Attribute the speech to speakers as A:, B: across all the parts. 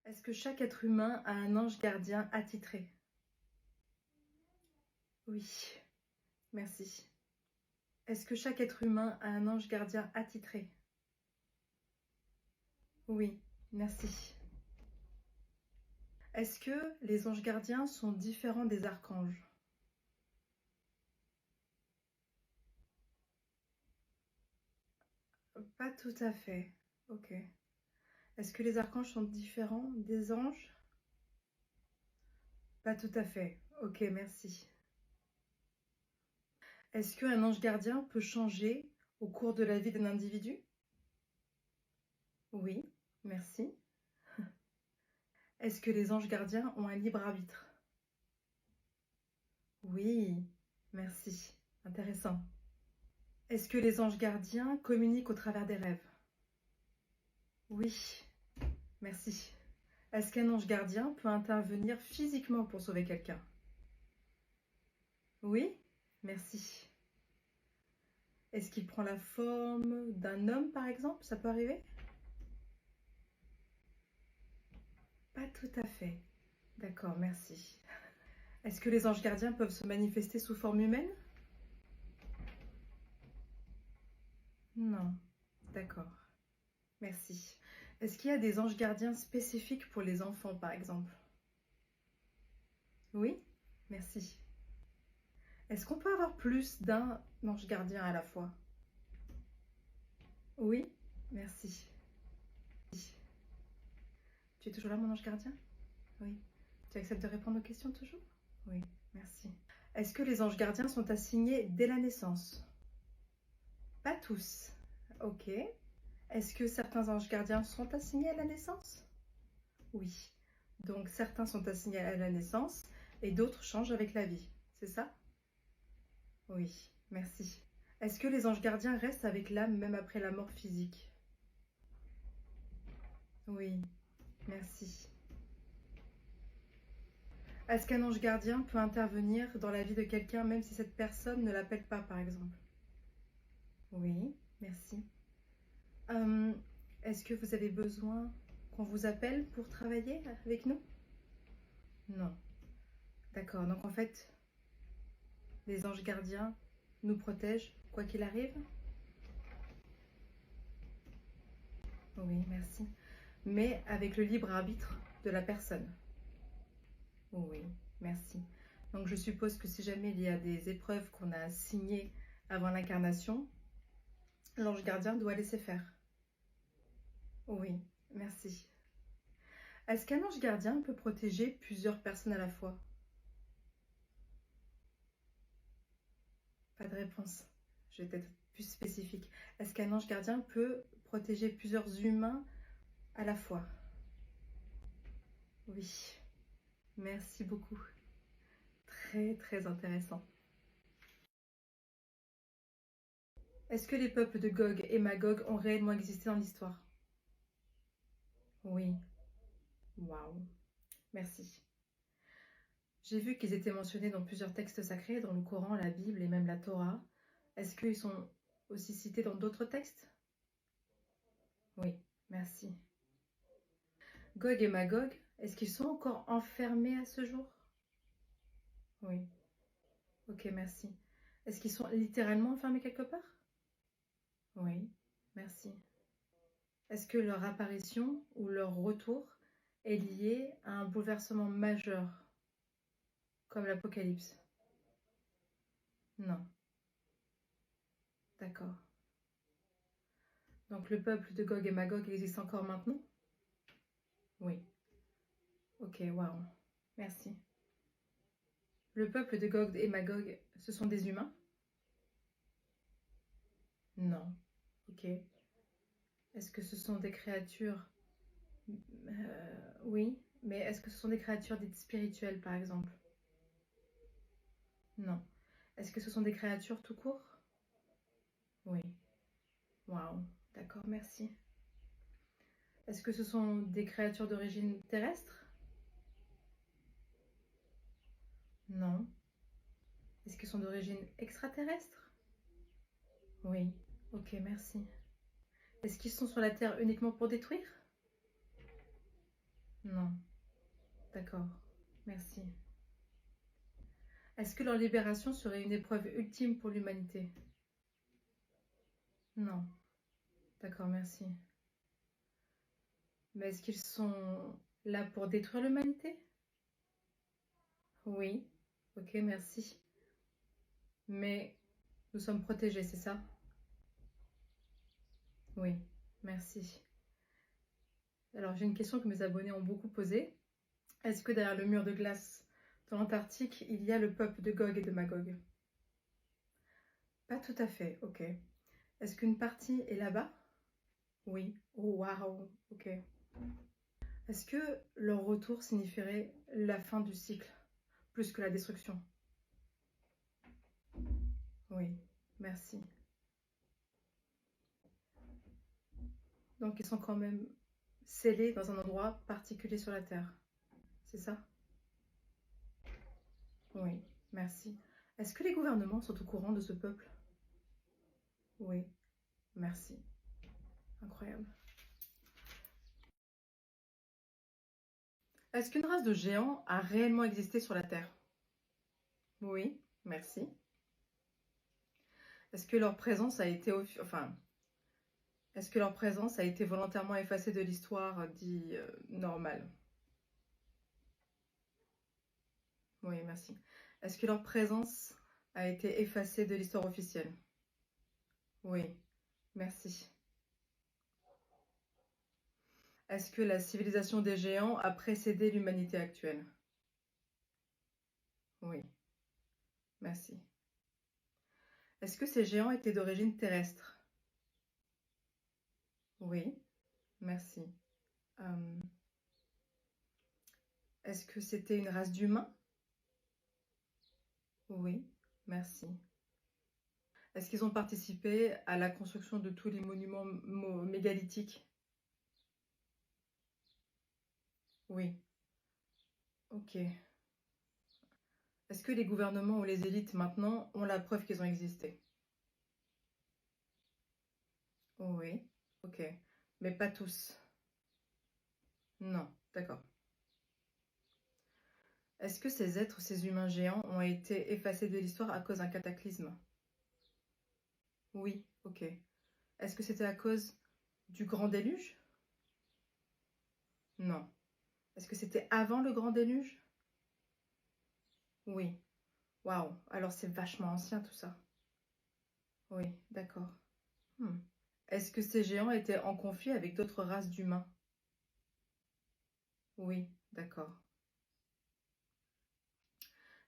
A: Est-ce que chaque être humain a un ange gardien attitré? Oui, merci. Est-ce que chaque être humain a un ange gardien attitré? Oui, merci. Est-ce que les anges gardiens sont différents des archanges? Pas tout à fait. Ok. Est-ce que les archanges sont différents des anges? Pas tout à fait. Ok, merci. Est-ce qu'un ange gardien peut changer au cours de la vie d'un individu? Oui, merci. Est-ce que les anges gardiens ont un libre arbitre? Oui, merci. Intéressant. Est-ce que les anges gardiens communiquent au travers des rêves? Oui, merci. Est-ce qu'un ange gardien peut intervenir physiquement pour sauver quelqu'un? Oui, merci. Est-ce qu'il prend la forme d'un homme, par exemple? Ça peut arriver? Pas tout à fait. D'accord, merci. Est-ce que les anges gardiens peuvent se manifester sous forme humaine? Non. D'accord, merci. Est-ce qu'il y a des anges gardiens spécifiques pour les enfants, par exemple? Oui, merci. Est-ce qu'on peut avoir plus d'un ange gardien à la fois? Oui, merci. Tu es toujours là, mon ange gardien? Oui. Tu acceptes de répondre aux questions toujours? Oui, merci. Est-ce que les anges gardiens sont assignés dès la naissance? Pas tous. Ok. Est-ce que certains anges gardiens sont assignés à la naissance? Oui. Donc certains sont assignés à la naissance et d'autres changent avec la vie. C'est ça? Oui, merci. Est-ce que les anges gardiens restent avec l'âme même après la mort physique? Oui, merci. Est-ce qu'un ange gardien peut intervenir dans la vie de quelqu'un même si cette personne ne l'appelle pas, par exemple? Oui, merci. Euh, Est-ce que vous avez besoin qu'on vous appelle pour travailler avec nous? Non. D'accord, donc en fait, les anges gardiens nous protègent quoi qu'il arrive? Oui, merci. Mais avec le libre arbitre de la personne. Oui, merci. Donc je suppose que si jamais il y a des épreuves qu'on a signées avant l'incarnation, l'ange gardien doit laisser faire. Oui, merci. Est-ce qu'un ange gardien peut protéger plusieurs personnes à la fois? Pas de réponse. Je vais être plus spécifique. Est-ce qu'un ange gardien peut protéger plusieurs humains à la fois? Oui, merci beaucoup. Très très intéressant. Est-ce que les peuples de Gog et Magog ont réellement existé dans l'histoire? Oui. Waouh. Merci. J'ai vu qu'ils étaient mentionnés dans plusieurs textes sacrés, dans le Coran, la Bible et même la Torah. Est-ce qu'ils sont aussi cités dans d'autres textes? Oui, merci. Gog et Magog, est-ce qu'ils sont encore enfermés à ce jour? Oui, ok, merci. Est-ce qu'ils sont littéralement enfermés quelque part? Oui, merci. Est-ce que leur apparition ou leur retour est lié à un bouleversement majeur, comme l'Apocalypse? Non, d'accord. Donc le peuple de Gog et Magog existe encore maintenant? Oui. Ok, waouh. Merci. Le peuple de Gog et Magog, ce sont des humains? Non. Ok. Est-ce que ce sont des créatures? Oui, mais est-ce que ce sont des créatures dites spirituelles, par exemple? Non. Est-ce que ce sont des créatures tout court? Oui. Waouh. D'accord, merci. Est-ce que ce sont des créatures d'origine terrestre? Non. Est-ce qu'elles sont d'origine extraterrestre? Oui. Ok, merci. Est-ce qu'ils sont sur la Terre uniquement pour détruire? Non. D'accord. Merci. Est-ce que leur libération serait une épreuve ultime pour l'humanité? Non. D'accord, merci. Mais est-ce qu'ils sont là pour détruire l'humanité? Oui. Ok, merci. Mais nous sommes protégés, c'est ça? Oui. Merci. Alors, j'ai une question que mes abonnés ont beaucoup posée. Est-ce que derrière le mur de glace dans l'Antarctique, il y a le peuple de Gog et de Magog? Pas tout à fait, ok. Est-ce qu'une partie est là-bas? Oui. Oh, waouh, ok. Est-ce que leur retour signifierait la fin du cycle, plus que la destruction? Oui, merci. Donc ils sont quand même scellés dans un endroit particulier sur la Terre, c'est ça? Oui, merci. Est-ce que les gouvernements sont au courant de ce peuple? Oui, merci. Incroyable. Est-ce qu'une race de géants a réellement existé sur la Terre? Oui, merci. Est-ce que leur présence a été, est-ce que leur présence a été volontairement effacée de l'histoire dit normale? Oui, merci. Est-ce que leur présence a été effacée de l'histoire officielle? Oui, merci. Est-ce que la civilisation des géants a précédé l'humanité actuelle? Oui, merci. Est-ce que ces géants étaient d'origine terrestre? Oui, merci. Euh, Est-ce que c'était une race d'humains? Oui, merci. Est-ce qu'ils ont participé à la construction de tous les monuments mégalithiques? Oui, ok. Est-ce que les gouvernements ou les élites maintenant ont la preuve qu'ils ont existé? Oui, ok. Mais pas tous. Non, d'accord. Est-ce que ces êtres, ces humains géants, ont été effacés de l'histoire à cause d'un cataclysme? Oui, ok. Est-ce que c'était à cause du grand déluge? Non. Est-ce que c'était avant le grand déluge? Oui. Waouh, alors c'est vachement ancien tout ça. Oui, d'accord. Hmm. Est-ce que ces géants étaient en conflit avec d'autres races d'humains? Oui, d'accord.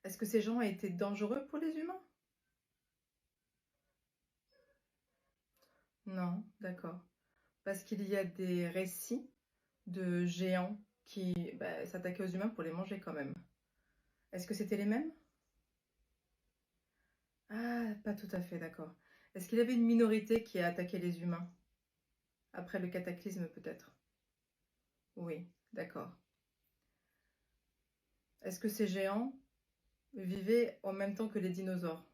A: Est-ce que ces gens étaient dangereux pour les humains? Non, d'accord. Parce qu'il y a des récits de géants qui s'attaquaient aux humains pour les manger quand même. Est-ce que c'était les mêmes? Ah, pas tout à fait, d'accord. Est-ce qu'il y avait une minorité qui a attaqué les humains? Après le cataclysme peut-être? Oui, d'accord. Est-ce que ces géants vivaient en même temps que les dinosaures?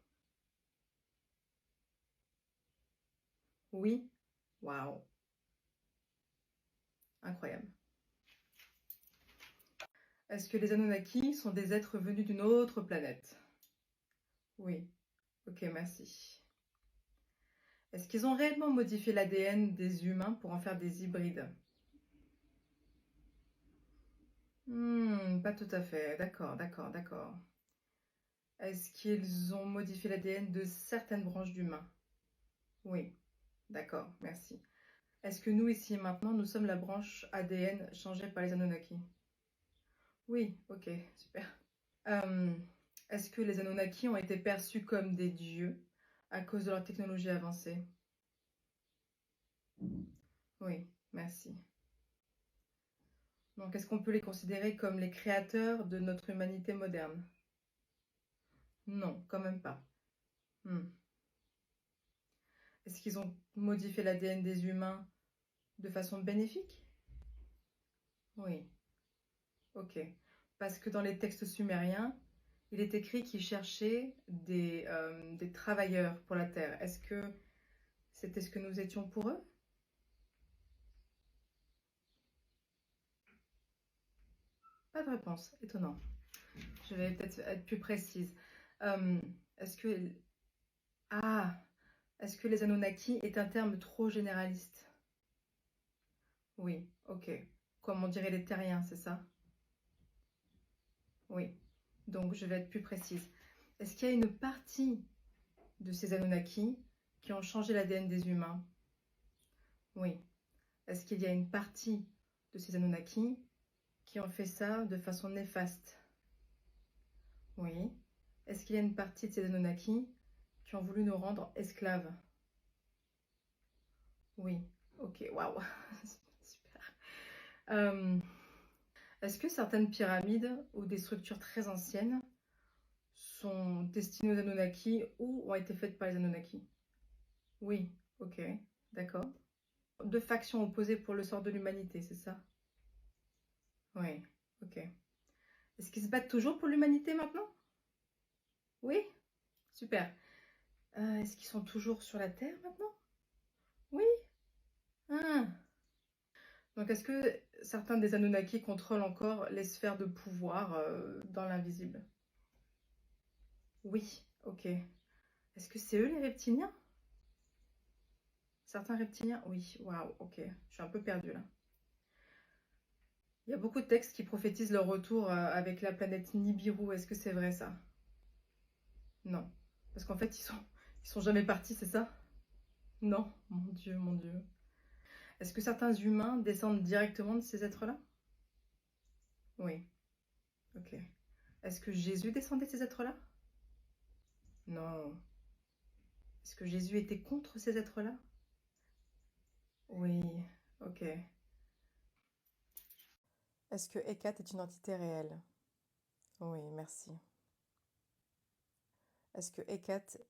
A: Oui. Waouh, incroyable. Est-ce que les Anunnaki sont des êtres venus d'une autre planète? Oui. Ok, merci. Est-ce qu'ils ont réellement modifié l'ADN des humains pour en faire des hybrides? Pas tout à fait. D'accord, d'accord, d'accord. Est-ce qu'ils ont modifié l'ADN de certaines branches d'humains? Oui, d'accord, merci. Est-ce que nous, ici et maintenant, nous sommes la branche ADN changée par les Anunnaki? Oui, ok, super. Euh, Est-ce que les Anunnaki ont été perçus comme des dieux à cause de leur technologie avancée? Oui, merci. Donc, est-ce qu'on peut les considérer comme les créateurs de notre humanité moderne? Non, quand même pas. Hmm. Est-ce qu'ils ont modifié l'ADN des humains de façon bénéfique? Oui, ok. Parce que dans les textes sumériens, il est écrit qu'ils cherchaient des travailleurs pour la terre. Est-ce que c'était ce que nous étions pour eux? Pas de réponse, étonnant. Je vais peut-être être plus précise. Euh, est-ce que... Ah, est-ce que les Anunnaki est un terme trop généraliste? Oui, ok. Comme on dirait les terriens, c'est ça? Oui. Donc je vais être plus précise. Est-ce qu'il y a une partie de ces Anunnaki qui ont changé l'ADN des humains? Oui. Est-ce qu'il y a une partie de ces Anunnaki qui ont fait ça de façon néfaste? Oui. Est-ce qu'il y a une partie de ces Anunnaki qui ont voulu nous rendre esclaves? Oui. Ok, waouh. Super. Euh, Est-ce que certaines pyramides ou des structures très anciennes sont destinées aux Anunnaki ou ont été faites par les Anunnaki? Oui. Ok. D'accord. Deux factions opposées pour le sort de l'humanité, c'est ça? Oui. Ok. Est-ce qu'ils se battent toujours pour l'humanité maintenant? Oui. Super. Est-ce qu'ils sont toujours sur la Terre maintenant? Oui. Ah. Donc, est-ce que certains des Anunnaki contrôlent encore les sphères de pouvoir dans l'invisible? Oui. Ok. Est-ce que c'est eux les reptiliens? Certains reptiliens? Oui. Waouh. Ok. Je suis un peu perdue là. Il y a beaucoup de textes qui prophétisent leur retour avec la planète Nibiru. Est-ce que c'est vrai ça? Non. Parce qu'en fait, ils sont jamais partis, c'est ça? Non. Mon Dieu, mon Dieu. Est-ce que certains humains descendent directement de ces êtres-là? Oui. Ok. Est-ce que Jésus descendait de ces êtres-là? Non. Est-ce que Jésus était contre ces êtres-là? Oui. Ok. Est-ce que Hécate est une entité réelle? Oui, merci. Est-ce que Hécate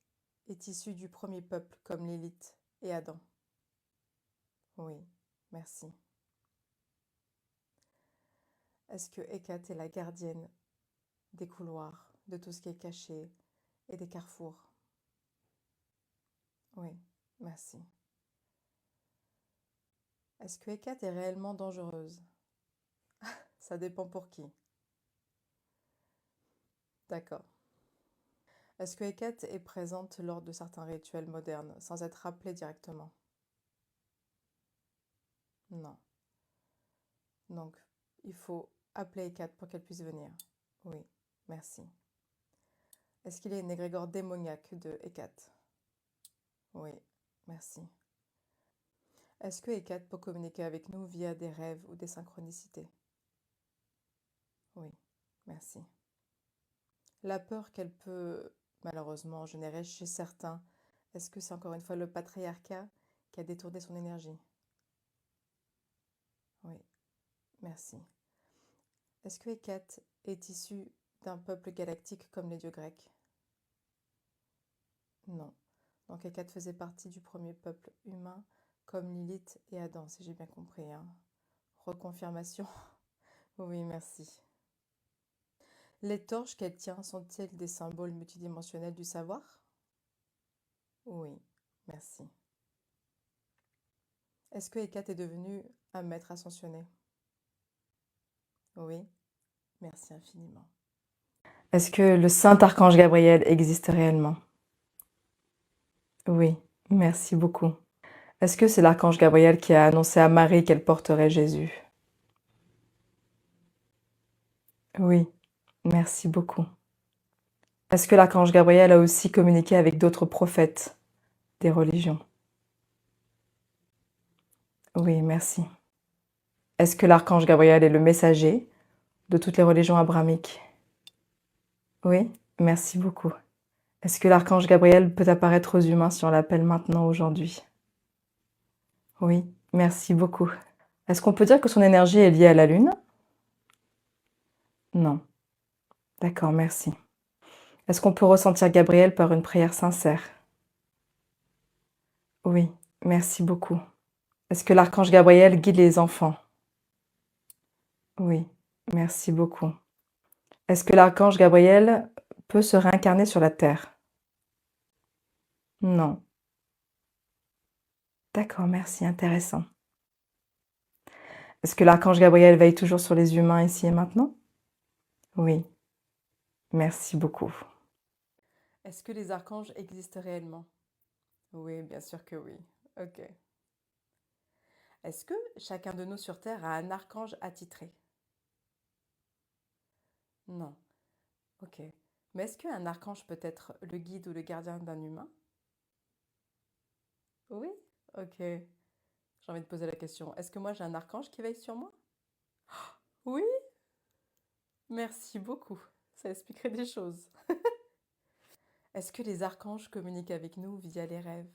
A: est issue du premier peuple comme Lilith et Adam? Oui, merci. Est-ce que Hécate est la gardienne des couloirs, de tout ce qui est caché et des carrefours? Oui, merci. Est-ce que Hécate est réellement dangereuse? Ça dépend pour qui. D'accord. Est-ce que Hécate est présente lors de certains rituels modernes sans être rappelée directement? Non. Donc, il faut appeler Hécate pour qu'elle puisse venir. Oui, merci. Est-ce qu'il y a une égrégore démoniaque de Hécate? Oui, merci. Est-ce que Hécate peut communiquer avec nous via des rêves ou des synchronicités? Oui, merci. La peur qu'elle peut malheureusement générer chez certains, est-ce que c'est encore une fois le patriarcat qui a détourné son énergie? Oui, merci. Est-ce que Hécate est issue d'un peuple galactique comme les dieux grecs? Non. Donc Hécate faisait partie du premier peuple humain comme Lilith et Adam, si j'ai bien compris, hein. Reconfirmation. Oui, merci. Les torches qu'elle tient sont-elles des symboles multidimensionnels du savoir? Oui, merci. Est-ce que Hécate est devenu un maître ascensionné? Oui, merci infiniment. Est-ce que le saint archange Gabriel existe réellement? Oui, merci beaucoup. Est-ce que c'est l'archange Gabriel qui a annoncé à Marie qu'elle porterait Jésus? Oui, merci beaucoup. Est-ce que l'archange Gabriel a aussi communiqué avec d'autres prophètes des religions? Oui, merci. Est-ce que l'archange Gabriel est le messager de toutes les religions abrahamiques? Oui, merci beaucoup. Est-ce que l'archange Gabriel peut apparaître aux humains si on l'appelle maintenant aujourd'hui? Oui, merci beaucoup. Est-ce qu'on peut dire que son énergie est liée à la Lune? Non. D'accord, merci. Est-ce qu'on peut ressentir Gabriel par une prière sincère? Oui, merci beaucoup. Est-ce que l'archange Gabriel guide les enfants? Oui, merci beaucoup. Est-ce que l'archange Gabriel peut se réincarner sur la Terre? Non. D'accord, merci, intéressant. Est-ce que l'archange Gabriel veille toujours sur les humains ici et maintenant?
B: Oui, merci beaucoup. Est-ce que les archanges existent réellement? Oui, bien sûr que oui. Ok. Est-ce que chacun de nous sur Terre a un archange attitré? Non. Ok. Mais est-ce qu'un archange peut être le guide ou le gardien d'un humain? Oui. Ok. J'ai envie de poser la question. Est-ce que moi j'ai un archange qui veille sur moi? Oui. Merci beaucoup. Ça expliquerait des choses. Est-ce que les archanges communiquent avec nous via les rêves?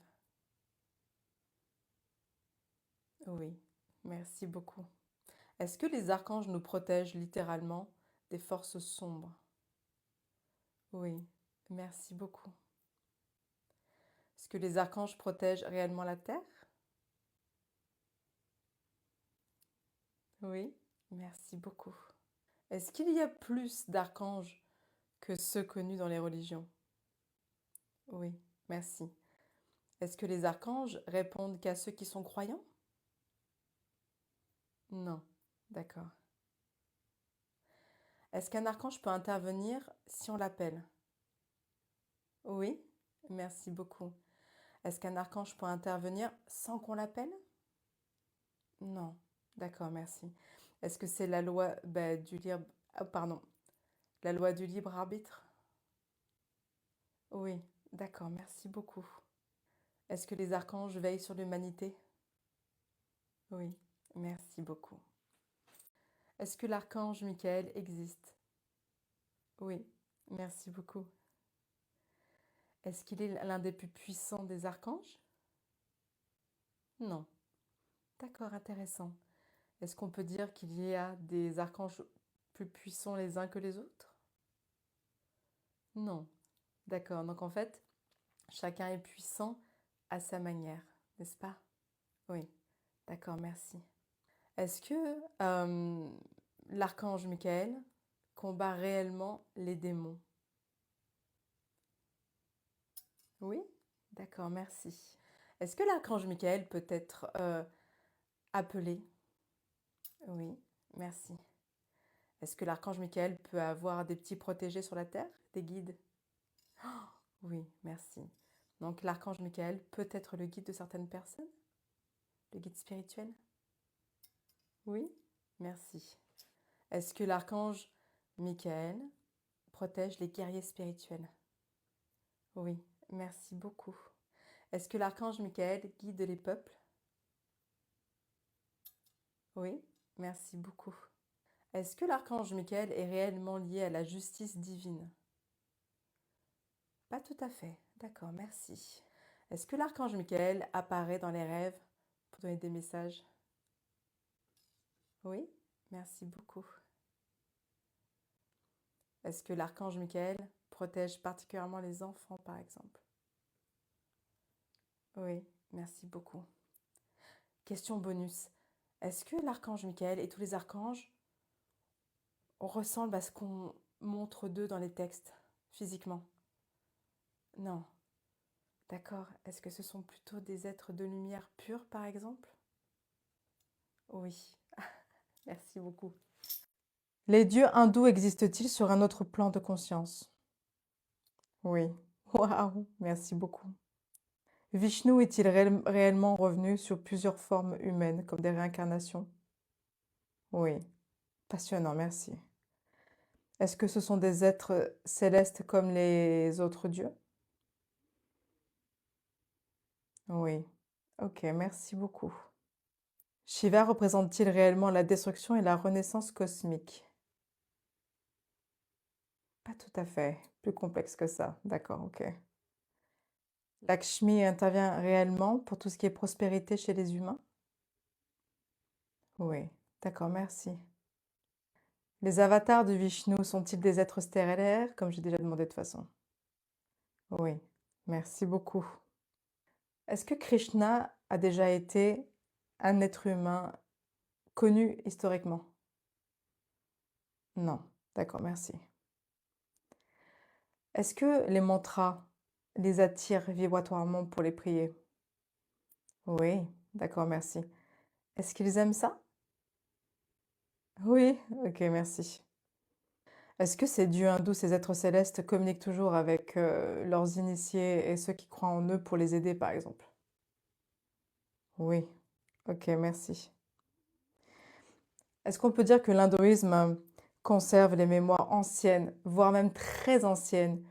B: Oui. Merci beaucoup. Est-ce que les archanges nous protègent littéralement des forces sombres? Oui. Merci beaucoup. Est-ce que les archanges protègent réellement la Terre? Oui. Merci beaucoup. Est-ce qu'il y a plus d'archanges que ceux connus dans les religions? Oui. Merci. Est-ce que les archanges répondent qu'à ceux qui sont croyants? Non. D'accord. Est-ce qu'un archange peut intervenir si on l'appelle? Oui. Merci beaucoup. Est-ce qu'un archange peut intervenir sans qu'on l'appelle? Non. D'accord, merci. Est-ce que c'est la loi du libre... ah, pardon. La loi du libre arbitre? Oui. D'accord, merci beaucoup. Est-ce que les archanges veillent sur l'humanité? Oui. Merci beaucoup. Est-ce que l'archange Michael existe? Oui. Merci beaucoup. Est-ce qu'il est l'un des plus puissants des archanges? Non. D'accord, intéressant. Est-ce qu'on peut dire qu'il y a des archanges plus puissants les uns que les autres? Non. D'accord, donc en fait, chacun est puissant à sa manière, n'est-ce pas? Oui. D'accord, merci. Est-ce que l'archange Michael combat réellement les démons? Oui. D'accord, merci. Est-ce que l'archange Michael peut être appelé? Oui, merci. Est-ce que l'archange Michael peut avoir des petits protégés sur la terre, des guides? Oui, merci. Donc l'archange Michael peut être le guide de certaines personnes, le guide spirituel? Oui, merci. Est-ce que l'archange Michael protège les guerriers spirituels? Oui, merci beaucoup. Est-ce que l'archange Michael guide les peuples? Oui, merci beaucoup. Est-ce que l'archange Michael est réellement lié à la justice divine? Pas tout à fait. D'accord, merci. Est-ce que l'archange Michael apparaît dans les rêves pour donner des messages? Oui, merci beaucoup. Est-ce que l'archange Michael protège particulièrement les enfants, par exemple? Oui, merci beaucoup. Question bonus. Est-ce que l'archange Michael et tous les archanges ressemblent à ce qu'on montre d'eux dans les textes, physiquement? Non. D'accord. Est-ce que ce sont plutôt des êtres de lumière pure, par exemple? Oui. Merci beaucoup. Les dieux hindous existent-ils sur un autre plan de conscience? Oui. Waouh, merci beaucoup. Vishnu est-il réellement revenu sur plusieurs formes humaines, comme des réincarnations? Oui. Passionnant, merci. Est-ce que ce sont des êtres célestes comme les autres dieux? Oui. Ok, merci beaucoup. Shiva représente-t-il réellement la destruction et la renaissance cosmique? Pas tout à fait. Plus complexe que ça. D'accord, ok. Lakshmi intervient réellement pour tout ce qui est prospérité chez les humains? Oui. D'accord, merci. Les avatars de Vishnu sont-ils des êtres stellaires, comme j'ai déjà demandé de toute façon? Oui. Merci beaucoup. Est-ce que Krishna a déjà été un être humain connu historiquement? Non. D'accord, merci. Est-ce que les mantras les attirent vibratoirement pour les prier? Oui. D'accord, merci. Est-ce qu'ils aiment ça? Oui. Ok, merci. Est-ce que ces dieux hindous, ces êtres célestes, communiquent toujours avec leurs initiés et ceux qui croient en eux pour les aider, par exemple? Oui. Ok, merci. Est-ce qu'on peut dire que l'hindouisme conserve les mémoires anciennes, voire même très anciennes,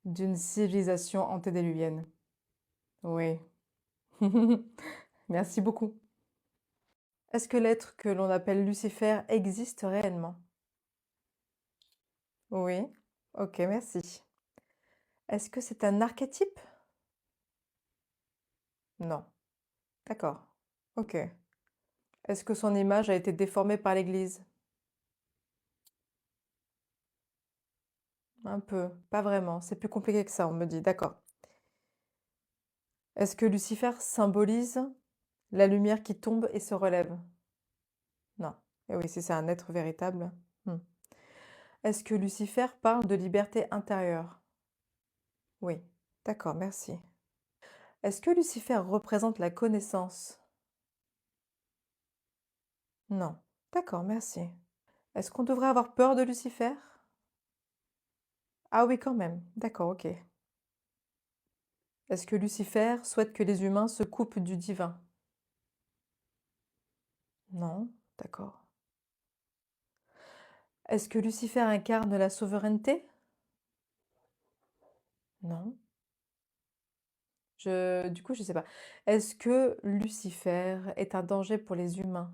B: d'une civilisation antédiluvienne? Oui. Merci beaucoup. Est-ce que l'être que l'on appelle Lucifer existe réellement? Oui. Ok, merci. Est-ce que c'est un archétype? Non. D'accord. Ok. Est-ce que son image a été déformée par l'Église? Un peu, pas vraiment. C'est plus compliqué que ça, on me dit. D'accord. Est-ce que Lucifer symbolise la lumière qui tombe et se relève? Non. Et oui, si c'est un être véritable. Hmm. Est-ce que Lucifer parle de liberté intérieure? Oui. D'accord, merci. Est-ce que Lucifer représente la connaissance? Non. D'accord, merci. Est-ce qu'on devrait avoir peur de Lucifer? Ah oui, quand même. D'accord, ok. Est-ce que Lucifer souhaite que les humains se coupent du divin? Non. D'accord. Est-ce que Lucifer incarne la souveraineté? Non. Du coup, je sais pas. Est-ce que Lucifer est un danger pour les humains?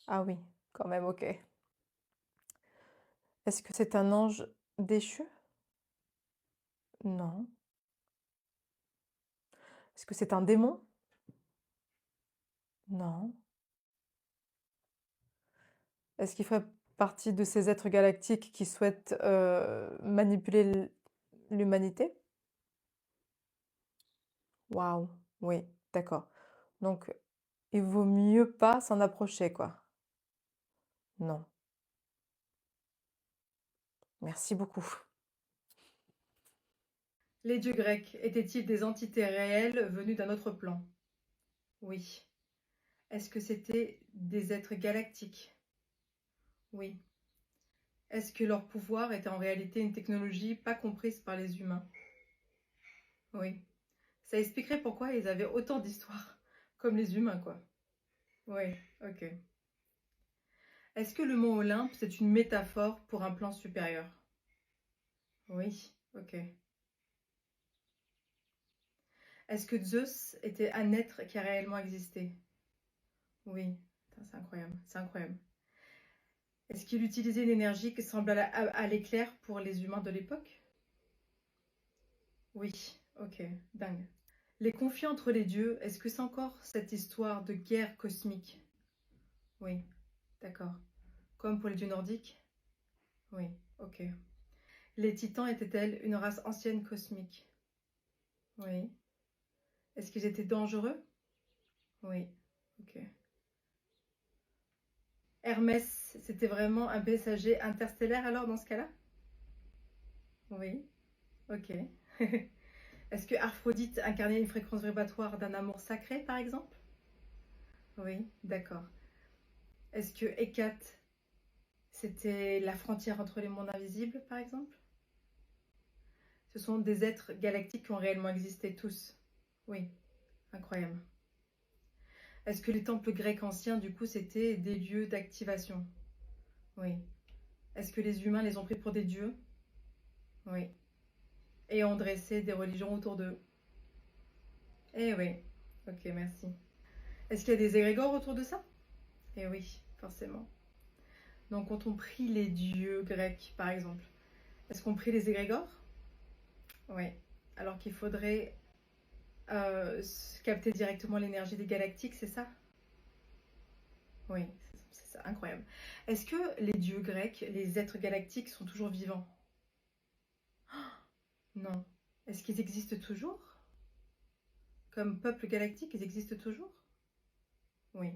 B: Ah oui, quand même, ok. Est-ce que c'est un ange déchu? Non. Est-ce que c'est un démon? Non. Est-ce qu'il ferait partie de ces êtres galactiques qui souhaitent manipuler l'humanité? Waouh, oui, d'accord. Donc, il vaut mieux pas s'en approcher, quoi. Non. Merci beaucoup.
A: Les dieux grecs étaient-ils des entités réelles venues d'un autre plan? Oui. Est-ce que c'était des êtres galactiques? Oui. Est-ce que leur pouvoir était en réalité une technologie pas comprise par les humains? Oui. Ça expliquerait pourquoi ils avaient autant d'histoires, comme les humains, quoi. Oui, ok. Est-ce que le mont Olympe, c'est une métaphore pour un plan supérieur? Oui, ok. Est-ce que Zeus était un être qui a réellement existé? Oui. Putain, c'est incroyable, c'est incroyable. Est-ce qu'il utilisait une énergie qui semble à l'éclair pour les humains de l'époque? Oui, ok, dingue. Les conflits entre les dieux, est-ce que c'est encore cette histoire de guerre cosmique? Oui, d'accord. Comme pour les dieux nordiques? Oui, ok. Les titans étaient-elles une race ancienne cosmique? Oui. Est-ce qu'ils étaient dangereux? Oui, ok. Hermès, c'était vraiment un messager interstellaire alors dans ce cas-là? Oui, ok. Est-ce que Aphrodite incarnait une fréquence vibratoire d'un amour sacré par exemple? Oui, d'accord. Est-ce que Hécate, c'était la frontière entre les mondes invisibles par exemple? Ce sont des êtres galactiques qui ont réellement existé tous. Oui, incroyable. Est-ce que les temples grecs anciens, du coup, c'était des lieux d'activation? Oui. Est-ce que les humains les ont pris pour des dieux? Oui. Et ont dressé des religions autour d'eux? Eh oui. Ok, merci. Est-ce qu'il y a des égrégores autour de ça? Eh oui, forcément. Donc quand on prie les dieux grecs, par exemple, est-ce qu'on prie les égrégores? Oui. Alors qu'il faudrait capter directement l'énergie des galactiques, c'est ça? Oui, c'est ça, incroyable. Est-ce que les dieux grecs, les êtres galactiques sont toujours vivants? Non. Est-ce qu'ils existent toujours? Comme peuple galactique, ils existent toujours? Oui.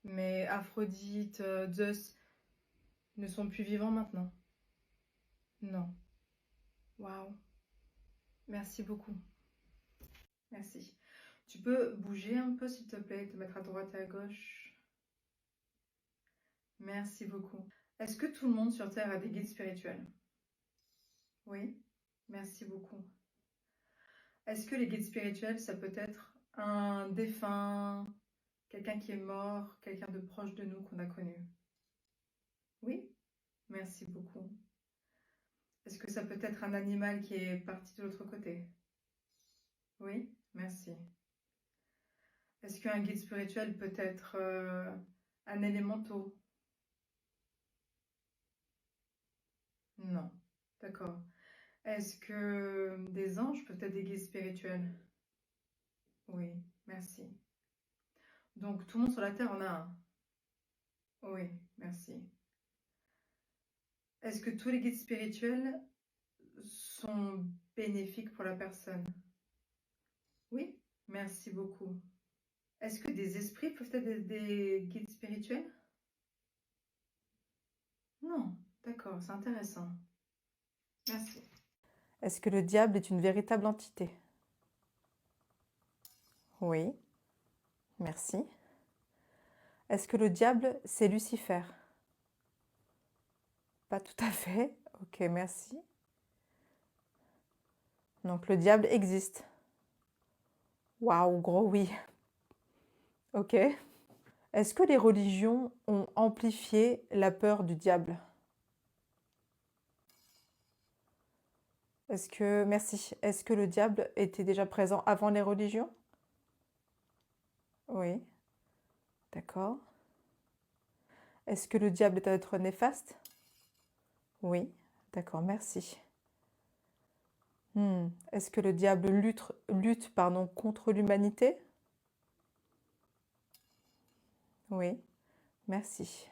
A: Mais Aphrodite, Zeus ne sont plus vivants maintenant? Non. Waouh. Merci beaucoup. Merci. Tu peux bouger un peu, s'il te plaît, te mettre à droite et à gauche? Merci beaucoup. Est-ce que tout le monde sur Terre a des guides spirituels? Oui, merci beaucoup. Est-ce que les guides spirituels, ça peut être un défunt, quelqu'un qui est mort, quelqu'un de proche de nous qu'on a connu? Oui, merci beaucoup. Est-ce que ça peut être un animal qui est parti de l'autre côté? Oui, merci. Est-ce qu'un guide spirituel peut être un élémental? Non, d'accord. Est-ce que des anges peuvent être des guides spirituels? Oui, merci. Donc tout le monde sur la Terre en a un? Oui, merci. Est-ce que tous les guides spirituels sont bénéfiques pour la personne? Oui, merci beaucoup. Est-ce que des esprits peuvent être des guides spirituels? Non, d'accord, c'est intéressant. Merci.
B: Est-ce que le diable est une véritable entité? Oui, merci. Est-ce que le diable, c'est Lucifer? Pas tout à fait. Ok, merci. Donc le diable existe. Waouh, gros oui. Ok. Est-ce que les religions ont amplifié la peur du diable? Merci. Est-ce que le diable était déjà présent avant les religions? Oui, d'accord. Est-ce que le diable est un être néfaste? Oui, d'accord, merci. Est-ce que le diable lutte contre l'humanité? Oui, merci.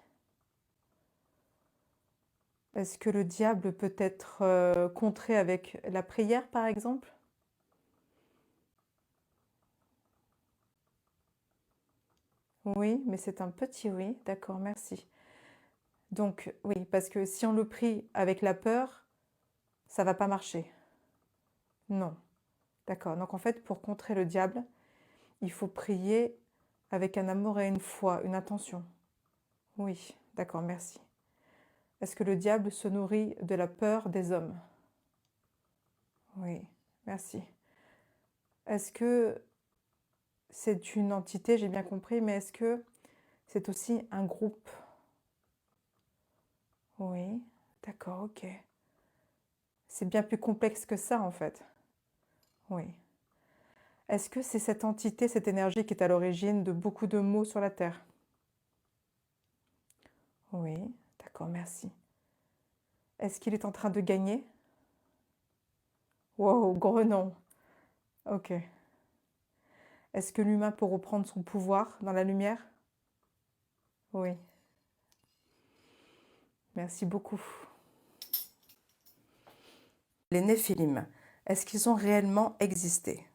B: Est-ce que le diable peut être contré avec la prière, par exemple? Oui, mais c'est un petit oui, d'accord, merci. Donc, oui, parce que si on le prie avec la peur, ça va pas marcher. Non, d'accord. Donc, en fait, pour contrer le diable, il faut prier avec un amour et une foi, une intention. Oui, d'accord, merci. Est-ce que le diable se nourrit de la peur des hommes? Oui, merci. Est-ce que c'est une entité, j'ai bien compris, mais est-ce que c'est aussi un groupe? Oui, d'accord, ok. C'est bien plus complexe que ça, en fait. Oui. Est-ce que c'est cette entité, cette énergie qui est à l'origine de beaucoup de maux sur la Terre? Oui, d'accord, merci. Est-ce qu'il est en train de gagner? Wow, gros non. Ok. Est-ce que l'humain peut reprendre son pouvoir dans la lumière? Oui. Merci beaucoup. Les Néphilim, est-ce qu'ils ont réellement existé?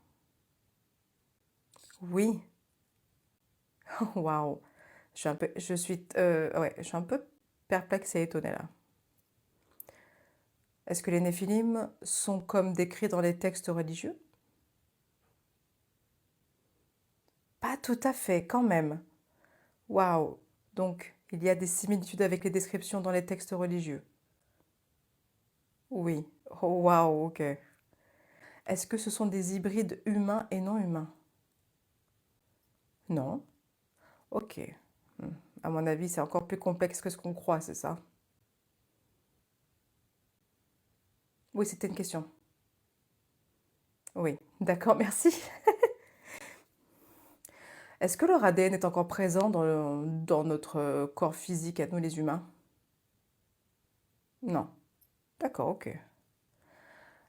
B: Oui. Waouh. Je suis un peu perplexe et étonnée là. Est-ce que les Néphilim sont comme décrits dans les textes religieux? Pas tout à fait, quand même. Waouh. Donc, il y a des similitudes avec les descriptions dans les textes religieux. Oui. Oh, waouh, ok. Est-ce que ce sont des hybrides humains et non humains? Non. Ok. Hmm. À mon avis, c'est encore plus complexe que ce qu'on croit, c'est ça? Oui, c'était une question. Oui. D'accord, merci. Est-ce que leur ADN est encore présent dans notre corps physique à nous les humains? Non. D'accord, ok.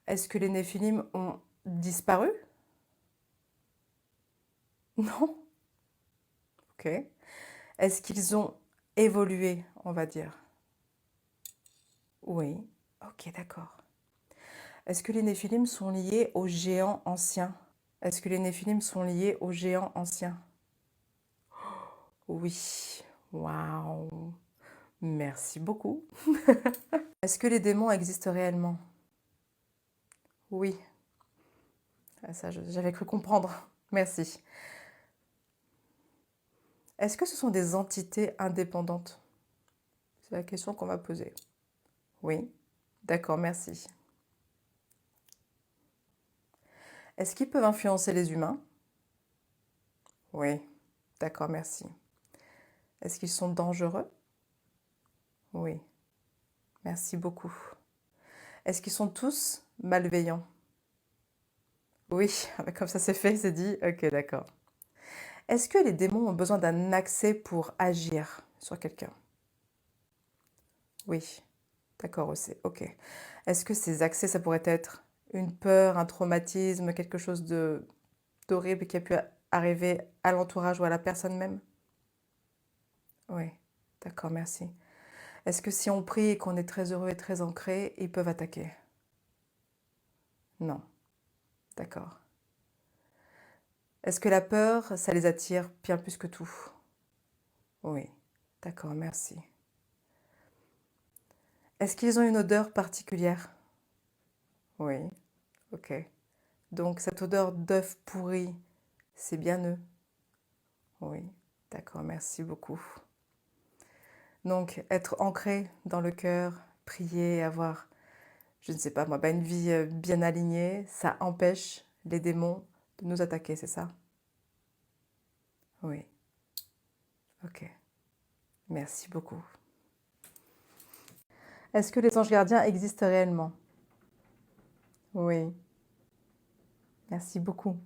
B: Est-ce que les Néphilim ont disparu? Non. Ok. Est-ce qu'ils ont évolué, on va dire? Oui. Ok, d'accord. Est-ce que les Néphilim sont liés aux géants anciens? Est-ce que les Néphilim sont liés aux géants anciens? Oui. Waouh. Merci beaucoup. Est-ce que les démons existent réellement? Oui. Ah, ça, j'avais cru comprendre. Merci. Est-ce que ce sont des entités indépendantes? C'est la question qu'on va poser. Oui, d'accord, merci. Est-ce qu'ils peuvent influencer les humains? Oui, d'accord, merci. Est-ce qu'ils sont dangereux? Oui, merci beaucoup. Est-ce qu'ils sont tous malveillants? Oui, comme ça c'est fait, c'est dit. Ok, d'accord. Est-ce que les démons ont besoin d'un accès pour agir sur quelqu'un? Oui, d'accord aussi. Ok. Est-ce que ces accès, ça pourrait être une peur, un traumatisme, quelque chose de d'horrible qui a pu arriver à l'entourage ou à la personne même? Oui, d'accord, merci. Est-ce que si on prie et qu'on est très heureux et très ancré, ils peuvent attaquer? Non, d'accord. Est-ce que la peur, ça les attire bien plus que tout? Oui, d'accord, merci. Est-ce qu'ils ont une odeur particulière? Oui, ok. Donc cette odeur d'œuf pourri, c'est bien eux? Oui, d'accord, merci beaucoup. Donc être ancré dans le cœur, prier, avoir, je ne sais pas moi, une vie bien alignée, ça empêche les démons de nous attaquer, c'est ça? Oui, ok, merci beaucoup. Est-ce que les anges gardiens existent réellement? Oui, merci beaucoup.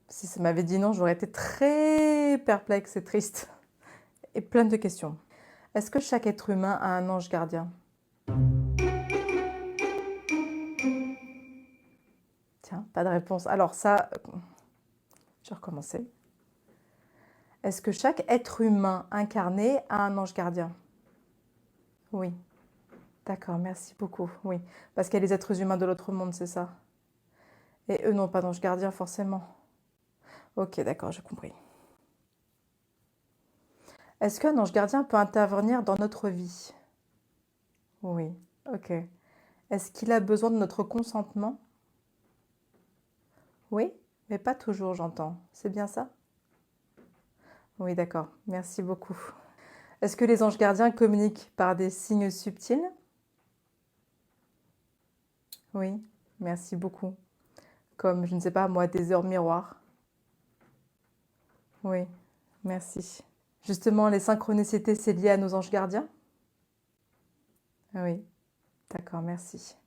B: Si ça m'avait dit non, j'aurais été très perplexe et triste et pleine de questions. Est-ce que chaque être humain a un ange gardien? Tiens, pas de réponse. Alors ça, je vais recommencer. Est-ce que chaque être humain incarné a un ange gardien? Oui. D'accord, merci beaucoup. Oui, parce qu'il y a les êtres humains de l'autre monde, c'est ça? Et eux n'ont pas d'ange gardien forcément. Ok, d'accord, j'ai compris. Est-ce qu'un ange gardien peut intervenir dans notre vie? Oui, ok. Est-ce qu'il a besoin de notre consentement? Oui, mais pas toujours, j'entends. C'est bien ça? Oui, d'accord. Merci beaucoup. Est-ce que les anges gardiens communiquent par des signes subtils? Oui, merci beaucoup. Comme, je ne sais pas, moi, des heures miroirs. Oui, merci. Justement, les synchronicités, c'est lié à nos anges gardiens? Oui, d'accord, merci.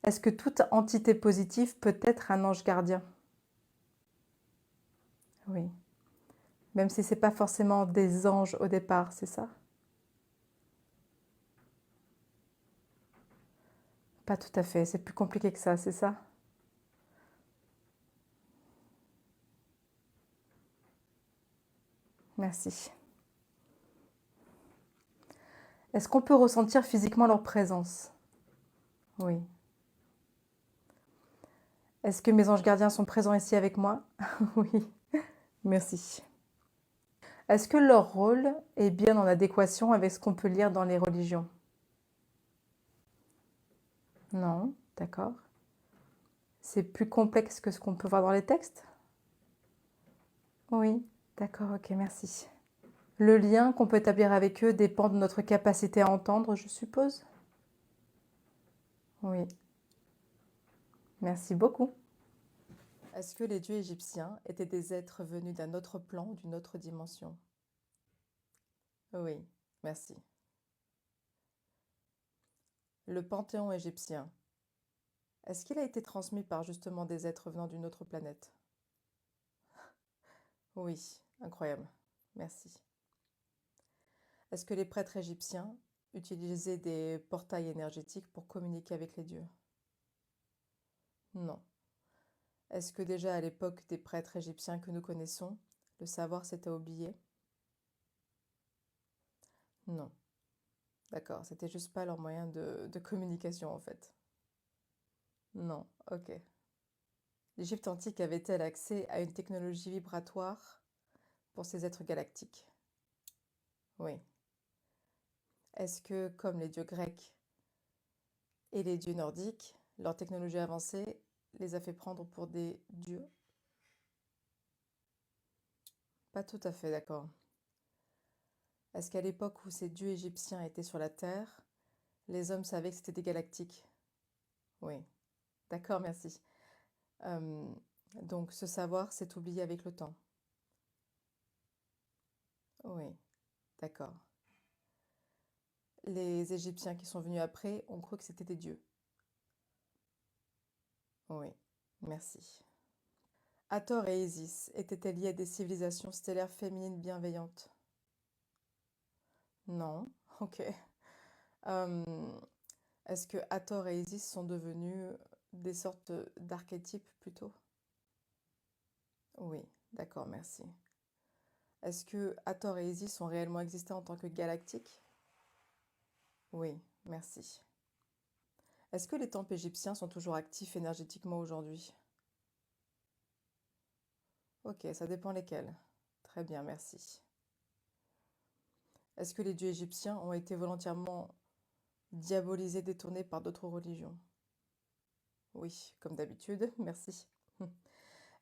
B: Est-ce que toute entité positive peut être un ange gardien? Oui. Même si ce n'est pas forcément des anges au départ, c'est ça? Pas tout à fait, c'est plus compliqué que ça, c'est ça? Merci. Est-ce qu'on peut ressentir physiquement leur présence? Oui. Est-ce que mes anges gardiens sont présents ici avec moi? Oui, merci. Est-ce que leur rôle est bien en adéquation avec ce qu'on peut lire dans les religions? Non, d'accord. C'est plus complexe que ce qu'on peut voir dans les textes? Oui, d'accord, ok, merci. Le lien qu'on peut établir avec eux dépend de notre capacité à entendre, je suppose? Oui, merci beaucoup. Est-ce que les dieux égyptiens étaient des êtres venus d'un autre plan ou d'une autre dimension? Oui, merci. Le panthéon égyptien, est-ce qu'il a été transmis par justement des êtres venant d'une autre planète? Oui, incroyable. Merci. Est-ce que les prêtres égyptiens utilisaient des portails énergétiques pour communiquer avec les dieux? Non. Est-ce que déjà à l'époque des prêtres égyptiens que nous connaissons, le savoir s'était oublié? Non. D'accord, c'était juste pas leur moyen de communication en fait. Non, ok. L'Égypte antique avait-elle accès à une technologie vibratoire pour ces êtres galactiques? Oui. Est-ce que, comme les dieux grecs et les dieux nordiques, leur technologie avancée les a fait prendre pour des dieux? Pas tout à fait, d'accord. Est-ce qu'à l'époque où ces dieux égyptiens étaient sur la Terre, les hommes savaient que c'était des galactiques? Oui, d'accord, merci. Euh, donc ce savoir s'est oublié avec le temps. Oui, d'accord. Les Égyptiens qui sont venus après ont cru que c'était des dieux. Oui, merci. Hathor et Isis étaient-elles liées à des civilisations stellaires féminines bienveillantes? Non, ok. Euh, Est-ce que Hathor et Isis sont devenus des sortes d'archétypes plutôt? Oui, d'accord, merci. Est-ce que Hathor et Isis ont réellement existé en tant que galactiques? Oui, merci. Est-ce que les temples égyptiens sont toujours actifs énergétiquement aujourd'hui? Ok, ça dépend lesquels. Très bien, merci. Est-ce que les dieux égyptiens ont été volontairement diabolisés, détournés par d'autres religions? Oui, comme d'habitude, merci.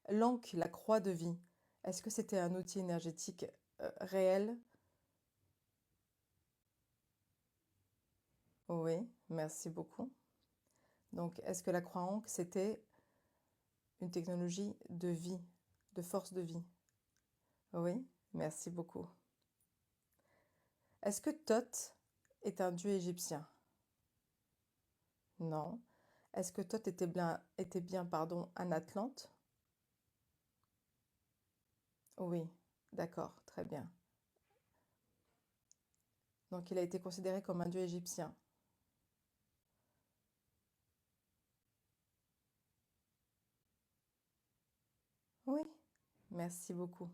B: L'Ankh, la croix de vie, est-ce que c'était un outil énergétique réel? Oui, merci beaucoup. Donc, est-ce que la croix Ankh, c'était une technologie de vie, de force de vie? Oui, merci beaucoup. Est-ce que Thoth est un dieu égyptien? Non. Est-ce que Thoth était bien, pardon, un Atlante? Oui, d'accord, très bien. Donc il a été considéré comme un dieu égyptien. Oui, merci beaucoup.